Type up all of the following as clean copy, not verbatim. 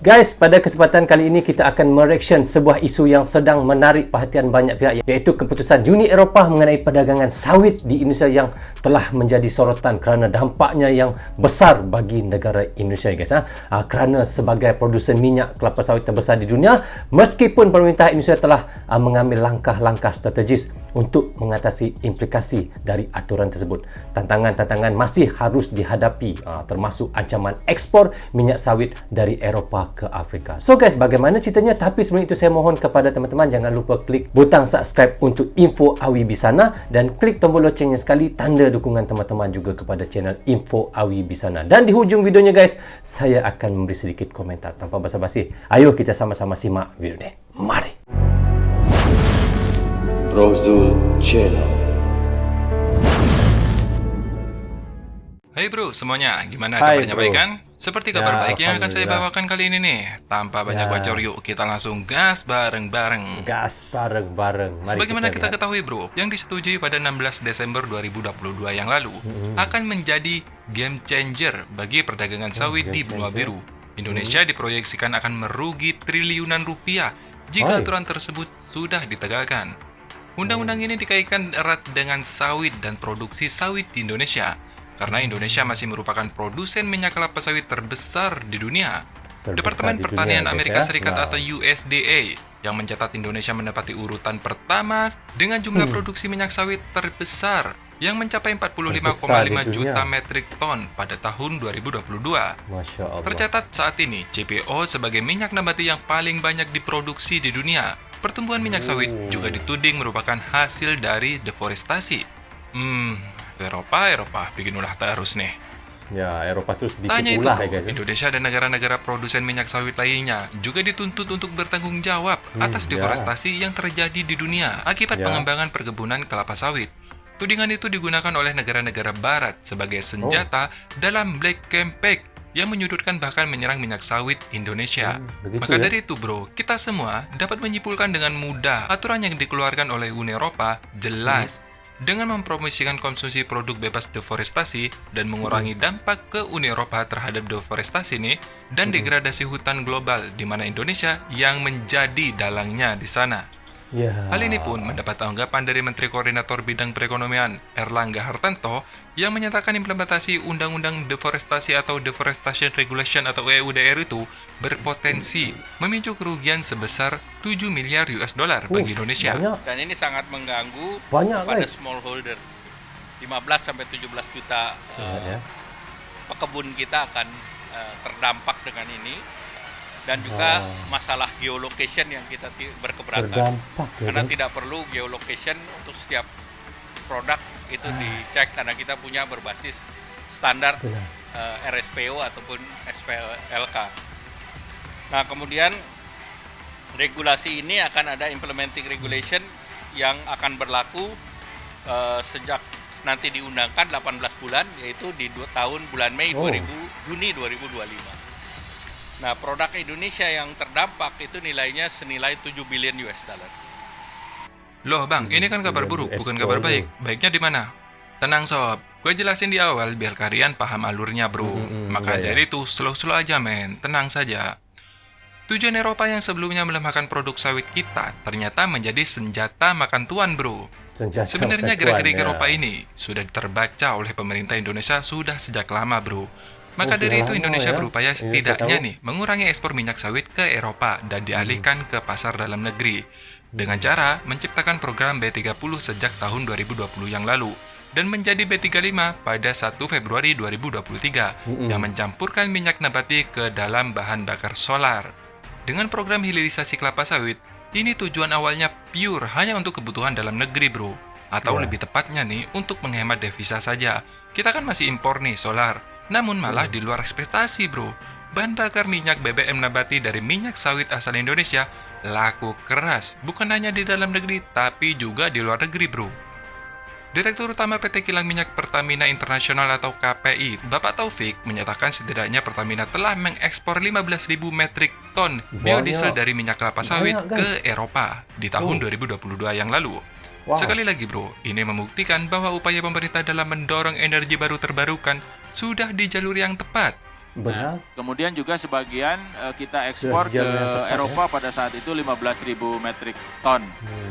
Guys, pada kesempatan kali ini kita akan mereaction sebuah isu yang sedang menarik perhatian banyak pihak, iaitu keputusan Uni Eropah mengenai perdagangan sawit di Indonesia yang telah menjadi sorotan kerana dampaknya yang besar bagi negara Indonesia, guys. Kerana sebagai produsen minyak kelapa sawit terbesar di dunia, meskipun pemerintah Indonesia telah mengambil langkah-langkah strategis untuk mengatasi implikasi dari aturan tersebut, tantangan-tantangan masih harus dihadapi, termasuk ancaman ekspor minyak sawit dari Eropah ke Afrika. So guys, bagaimana ceritanya? Tapi sebelum itu saya mohon kepada teman-teman jangan lupa klik butang subscribe untuk Info Awi Bisana dan klik tombol loncengnya sekali, tanda dukungan teman-teman juga kepada channel Info Awi Bisana. Dan di hujung videonya guys, saya akan memberi sedikit komentar. Tanpa basa-basi, ayo kita sama-sama simak video ini. Mari. Brozul Channel. Hai bro semuanya, gimana Hai, kabarnya, bro. baik kan? Seperti kabar baik yang akan saya Alhamdulillah. bawakan kali ini nih. Tanpa banyak bacor, yuk kita langsung gas bareng-bareng. Gas bareng-bareng. Mari Sebagaimana kita lihat. ketahui bro, yang disetujui pada 16 Desember 2022 yang lalu akan menjadi game changer bagi perdagangan sawit di benua biru. Indonesia diproyeksikan akan merugi triliunan rupiah jika aturan tersebut sudah ditegakkan. Undang-undang ini dikaitkan erat dengan sawit dan produksi sawit di Indonesia, karena Indonesia masih merupakan produsen minyak kelapa sawit terbesar di dunia. Departemen di Pertanian dunia, guys, Amerika ya. Serikat Wow. atau USDA yang mencatat Indonesia menempati urutan pertama dengan jumlah produksi minyak sawit terbesar yang mencapai 45,5 di dunia. juta metrik ton pada tahun 2022. Masya Allah. Tercatat saat ini CPO sebagai minyak nabati yang paling banyak diproduksi di dunia. Pertumbuhan minyak sawit juga dituding merupakan hasil dari deforestasi. Eropa bikin ulah terus nih. Ya, Eropah terus bikin Tanya itu ulah bro, ya guys. Indonesia dan negara-negara produsen minyak sawit lainnya juga dituntut untuk bertanggung jawab atas deforestasi yang terjadi di dunia akibat pengembangan perkebunan kelapa sawit. Tudingan itu digunakan oleh negara-negara barat sebagai senjata dalam Black Campaign yang menyudutkan bahkan menyerang minyak sawit Indonesia. begitu Maka ya? dari itu bro, kita semua dapat menyimpulkan dengan mudah aturan yang dikeluarkan oleh Uni Eropa jelas. Dengan mempromosikan konsumsi produk bebas deforestasi dan mengurangi dampak ke Uni Eropa terhadap deforestasi ini dan degradasi hutan global di mana Indonesia yang menjadi dalangnya di sana. Ya. Hal ini pun mendapat tanggapan dari Menteri Koordinator Bidang Perekonomian Erlangga Hartanto yang menyatakan implementasi Undang-Undang Deforestasi atau Deforestation Regulation atau EUDR itu berpotensi memicu kerugian sebesar 7 miliar US dollar bagi Indonesia. Banyak. Dan ini sangat mengganggu Banyak, pada guys. smallholder. 15 sampai 17 juta Ya. pekebun kita akan terdampak dengan ini. Dan juga masalah geolocation yang kita berkeberatan. Terdampak ya Karena guys. tidak perlu geolocation untuk setiap produk itu dicek karena kita punya berbasis standar Benar. RSPO ataupun SPLK. Nah, kemudian regulasi ini akan ada implementing regulation yang akan berlaku sejak nanti diundangkan 18 bulan, yaitu di bulan Mei Juni 2025. Nah, produk Indonesia yang terdampak itu nilainya senilai 7 billion US dollar. Loh bang, ini kan kabar buruk, bukan kabar baik. Baiknya di mana? Tenang sob, gue jelasin di awal biar kalian paham alurnya bro. Maka dari itu slow-slow aja men, tenang saja. Tujuan Eropa yang sebelumnya melemahkan produk sawit kita ternyata menjadi senjata makan tuan bro. Sebenarnya gerak-gerik Eropa ini sudah terbaca oleh pemerintah Indonesia sudah sejak lama bro. Maka dari itu Indonesia berupaya setidaknya nih mengurangi ekspor minyak sawit ke Eropa dan dialihkan ke pasar dalam negeri dengan cara menciptakan program B30 sejak tahun 2020 yang lalu dan menjadi B35 pada 1 Februari 2023 yang mencampurkan minyak nabati ke dalam bahan bakar solar. Dengan program hilirisasi kelapa sawit, ini tujuan awalnya pure hanya untuk kebutuhan dalam negeri bro. Atau lebih tepatnya nih untuk menghemat devisa saja. Kita kan masih impor nih solar. Namun malah di luar ekspektasi bro. Bahan bakar minyak BBM nabati dari minyak sawit asal Indonesia laku keras. Bukan hanya di dalam negeri, tapi juga di luar negeri bro. Direktur Utama PT Kilang Minyak Pertamina Internasional atau KPI, Bapak Taufik, menyatakan setidaknya Pertamina telah mengekspor 15.000 metrik ton biodiesel dari minyak kelapa sawit ke Eropa di tahun 2022 yang lalu. Sekali lagi bro, ini membuktikan bahwa upaya pemerintah dalam mendorong energi baru terbarukan sudah di jalur yang tepat. Benar. Kemudian juga sebagian kita ekspor ke Jam yang tepat, Eropa pada saat itu 15.000 metrik ton.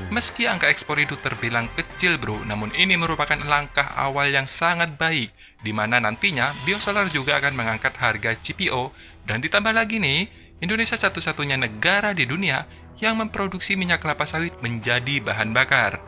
Meski angka ekspor itu terbilang kecil bro, namun ini merupakan langkah awal yang sangat baik, di mana nantinya biosolar juga akan mengangkat harga CPO, dan ditambah lagi nih, Indonesia satu-satunya negara di dunia yang memproduksi minyak kelapa sawit menjadi bahan bakar.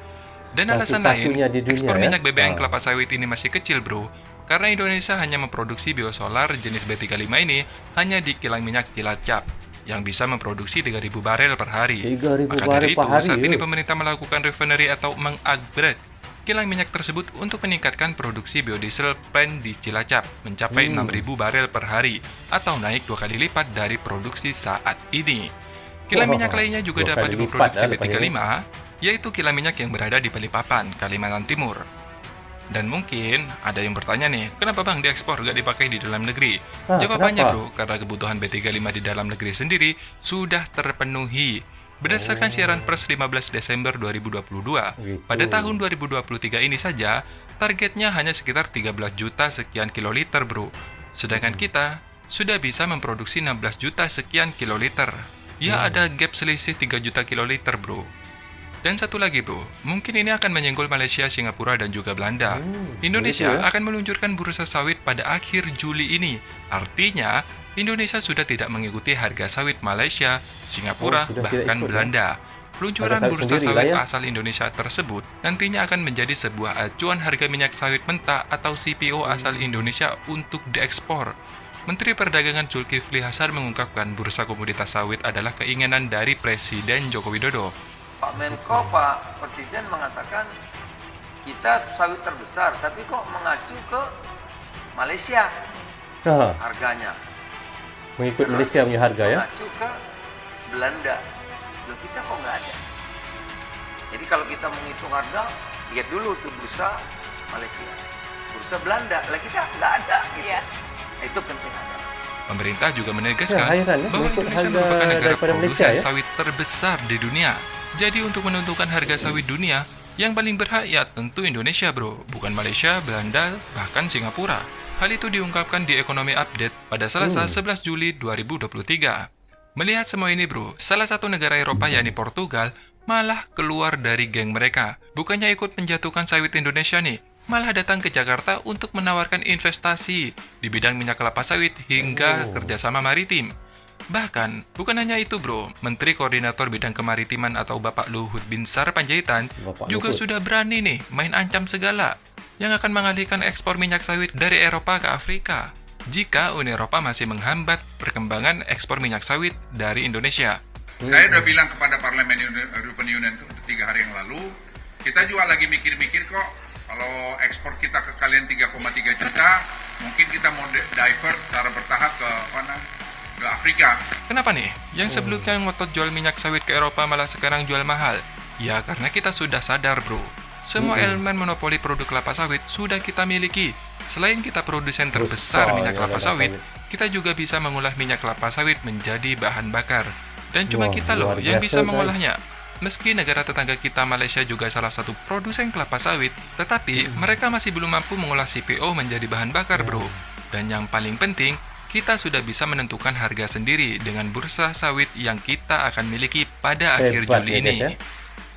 Dan alasan lain, Satu-satunya di dunia, ekspor ya? minyak BBM kelapa sawit ini masih kecil bro, karena Indonesia hanya memproduksi biosolar jenis B35 ini hanya di kilang minyak Cilacap yang bisa memproduksi 3.000 barel per hari. 3.000 Maka barel dari itu, per hari, saat ini ya? pemerintah melakukan refinery atau mengupgrade kilang minyak tersebut untuk meningkatkan produksi biodiesel plant di Cilacap mencapai 6.000 barel per hari atau naik 2 kali lipat dari produksi saat ini. Kilang minyak lainnya juga 2 dapat kali memproduksi lipat, B35, yaitu kilang minyak yang berada di Balikpapan, Kalimantan Timur. Dan mungkin ada yang bertanya nih, kenapa bang diekspor gak dipakai di dalam negeri? Jawabannya kenapa? bro, karena kebutuhan B35 di dalam negeri sendiri sudah terpenuhi. Berdasarkan siaran pers 15 Desember 2022, Gitu. pada tahun 2023 ini saja, targetnya hanya sekitar 13 juta sekian kiloliter bro. Sedangkan kita sudah bisa memproduksi 16 juta sekian kiloliter. Ya ada gap selisih 3 juta kiloliter bro. Dan satu lagi bro, mungkin ini akan menyenggol Malaysia, Singapura, dan juga Belanda. Indonesia begitu ya? akan meluncurkan bursa sawit pada akhir Juli ini. Artinya, Indonesia sudah tidak mengikuti harga sawit Malaysia, Singapura, sudah tidak bahkan ikut, ya? Belanda. Peluncuran Harga sawit bursa sendiri sawit lah, ya? asal Indonesia tersebut nantinya akan menjadi sebuah acuan harga minyak sawit mentah atau CPO asal Indonesia untuk diekspor. Menteri Perdagangan Zulkifli Hasan mengungkapkan bursa komoditas sawit adalah keinginan dari Presiden Joko Widodo. Pak Menko, Pak Presiden mengatakan kita sawit terbesar, tapi kok mengacu ke Malaysia Ah, harganya, mengikut Malaysia punya harga ya? mengacu ke Belanda. Loh, kita kok nggak ada. Jadi kalau kita menghitung harga, lihat dulu tuh bursa Malaysia, bursa Belanda, lah kita nggak ada gitu. Nah, itu penting ada. Pemerintah juga menegaskan Ya, heran ya, bahwa mengikut Indonesia harga merupakan negara daripada Malaysia, produsen ya? sawit terbesar di dunia. Jadi untuk menentukan harga sawit dunia, yang paling berhak ya tentu Indonesia bro, bukan Malaysia, Belanda, bahkan Singapura. Hal itu diungkapkan di Ekonomi Update pada Selasa 11 Juli 2023. Melihat semua ini bro, salah satu negara Eropa yakni Portugal malah keluar dari geng mereka. Bukannya ikut menjatuhkan sawit Indonesia nih, malah datang ke Jakarta untuk menawarkan investasi di bidang minyak kelapa sawit hingga kerjasama maritim. Bahkan, bukan hanya itu bro, Menteri Koordinator Bidang Kemaritiman atau Bapak Luhut Binsar Panjaitan Bapak juga Luhut. sudah berani nih main ancam segala yang akan mengalihkan ekspor minyak sawit dari Eropa ke Afrika jika Uni Eropa masih menghambat perkembangan ekspor minyak sawit dari Indonesia. Saya udah bilang kepada Parlemen European Union 3 hari yang lalu, kita juga lagi mikir-mikir kok, kalau ekspor kita ke kalian 3,3 juta, mungkin kita mau divert secara bertahap ke Afrika. Kenapa nih? Yang sebelumnya ngotot jual minyak sawit ke Eropa malah sekarang jual mahal? Ya karena kita sudah sadar bro, semua elemen monopoli produk kelapa sawit sudah kita miliki. Selain kita produsen terbesar minyak kelapa sawit, kita juga bisa mengolah minyak kelapa sawit menjadi bahan bakar. Dan cuma Wah, kita loh luar yang biasa, bisa kan? mengolahnya. Meski negara tetangga kita Malaysia juga salah satu produsen kelapa sawit, tetapi mereka masih belum mampu mengolah CPO menjadi bahan bakar bro. Dan yang paling penting, kita sudah bisa menentukan harga sendiri dengan bursa sawit yang kita akan miliki pada akhir Hebat Juli ya, ini. guys, ya.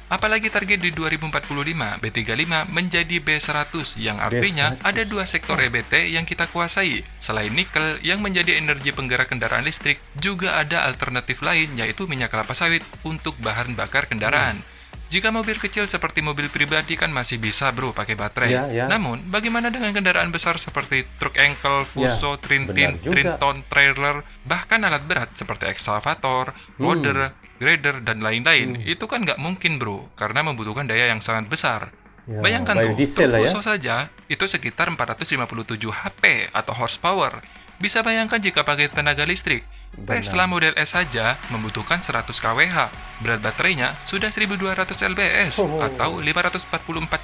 Apalagi target di 2045, B35 menjadi B100 yang artinya B100. ada 2 sektor EBT yang kita kuasai. Selain nikel yang menjadi energi penggerak kendaraan listrik, juga ada alternatif lain yaitu minyak kelapa sawit untuk bahan bakar kendaraan. Jika mobil kecil seperti mobil pribadi kan masih bisa bro pakai baterai. Ya, ya. Namun, bagaimana dengan kendaraan besar seperti truk engkel, fuso, trintin, benar juga. trinton, trailer, bahkan alat berat seperti ekskavator, loader, grader, dan lain-lain? Itu kan nggak mungkin bro, karena membutuhkan daya yang sangat besar. Ya, Bayangkan tuh, biodiesel truk lah ya. fuso saja itu sekitar 457 HP atau horsepower. Bisa bayangkan jika pakai tenaga listrik. Tesla Model S saja membutuhkan 100 kWh. Berat baterainya sudah 1200 lbs atau 544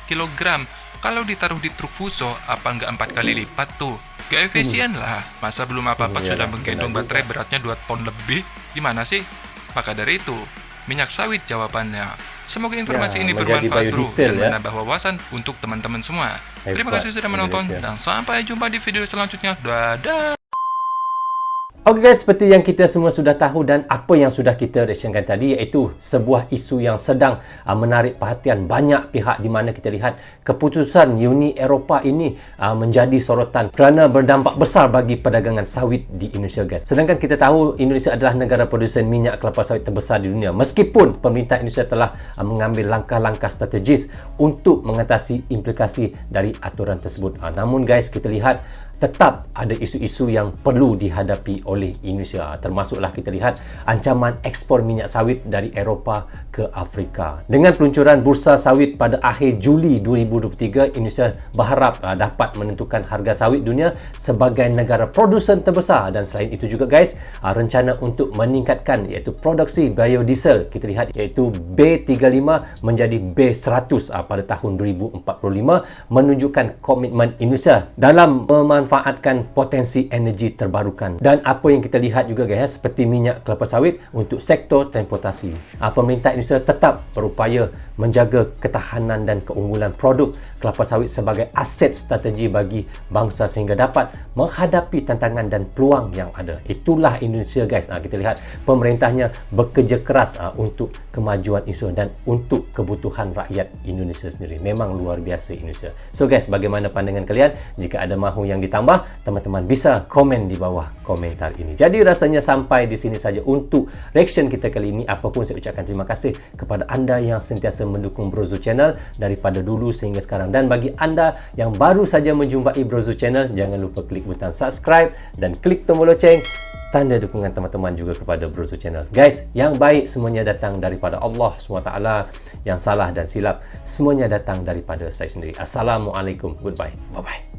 kg. Kalau ditaruh di truk fuso, apa nggak 4 kali lipat tuh? Gak efisien lah. Masa belum apa-apa sudah menggendong baterai beratnya 2 ton lebih? Gimana sih? Maka dari itu, minyak sawit jawabannya. Semoga informasi Ya, ini menjadi bermanfaat bro biodiesel, dan ya. menambah wawasan untuk teman-teman semua. Terima Hebat kasih sudah menonton Indonesia. dan sampai jumpa di video selanjutnya. Dadah! Okey guys, seperti yang kita semua sudah tahu dan apa yang sudah kita reactionkan tadi, iaitu sebuah isu yang sedang menarik perhatian banyak pihak, di mana kita lihat keputusan Uni Eropah ini menjadi sorotan kerana berdampak besar bagi perdagangan sawit di Indonesia guys. Sedangkan kita tahu Indonesia adalah negara produsen minyak kelapa sawit terbesar di dunia. Meskipun pemerintah Indonesia telah mengambil langkah-langkah strategis untuk mengatasi implikasi dari aturan tersebut. Namun guys, kita lihat tetap ada isu-isu yang perlu dihadapi oleh Indonesia. Termasuklah kita lihat ancaman ekspor minyak sawit dari Eropah ke Afrika. Dengan peluncuran bursa sawit pada akhir Juli 2023, Indonesia berharap dapat menentukan harga sawit dunia sebagai negara produsen terbesar. Dan selain itu juga guys, rencana untuk meningkatkan iaitu produksi biodiesel, kita lihat iaitu B35 menjadi B100 pada tahun 2045, menunjukkan komitmen Indonesia dalam memanfaatkan potensi energi terbarukan. Dan apa yang kita lihat juga guys, seperti minyak kelapa sawit untuk sektor transportasi. Pemerintah Indonesia tetap berupaya menjaga ketahanan dan keunggulan produk kelapa sawit sebagai aset strategi bagi bangsa sehingga dapat menghadapi tantangan dan peluang yang ada. Itulah Indonesia guys. Kita lihat pemerintahnya bekerja keras untuk kemajuan Indonesia dan untuk kebutuhan rakyat Indonesia sendiri. Memang luar biasa Indonesia. So guys, bagaimana pandangan kalian? Jika ada mahu yang ditambah, teman-teman bisa komen di bawah komentar ini. Jadi rasanya sampai di sini saja untuk reaction kita kali ini. Apapun saya ucapkan terima kasih kepada anda yang sentiasa mendukung Brozo Channel daripada dulu sehingga sekarang. Dan bagi anda yang baru saja menjumpai Brozo Channel, jangan lupa klik butang subscribe dan klik tombol loceng, tanda dukungan teman-teman juga kepada Brozo Channel. Guys, yang baik semuanya datang daripada Allah SWT, yang salah dan silap semuanya datang daripada saya sendiri. Assalamualaikum, goodbye, bye-bye.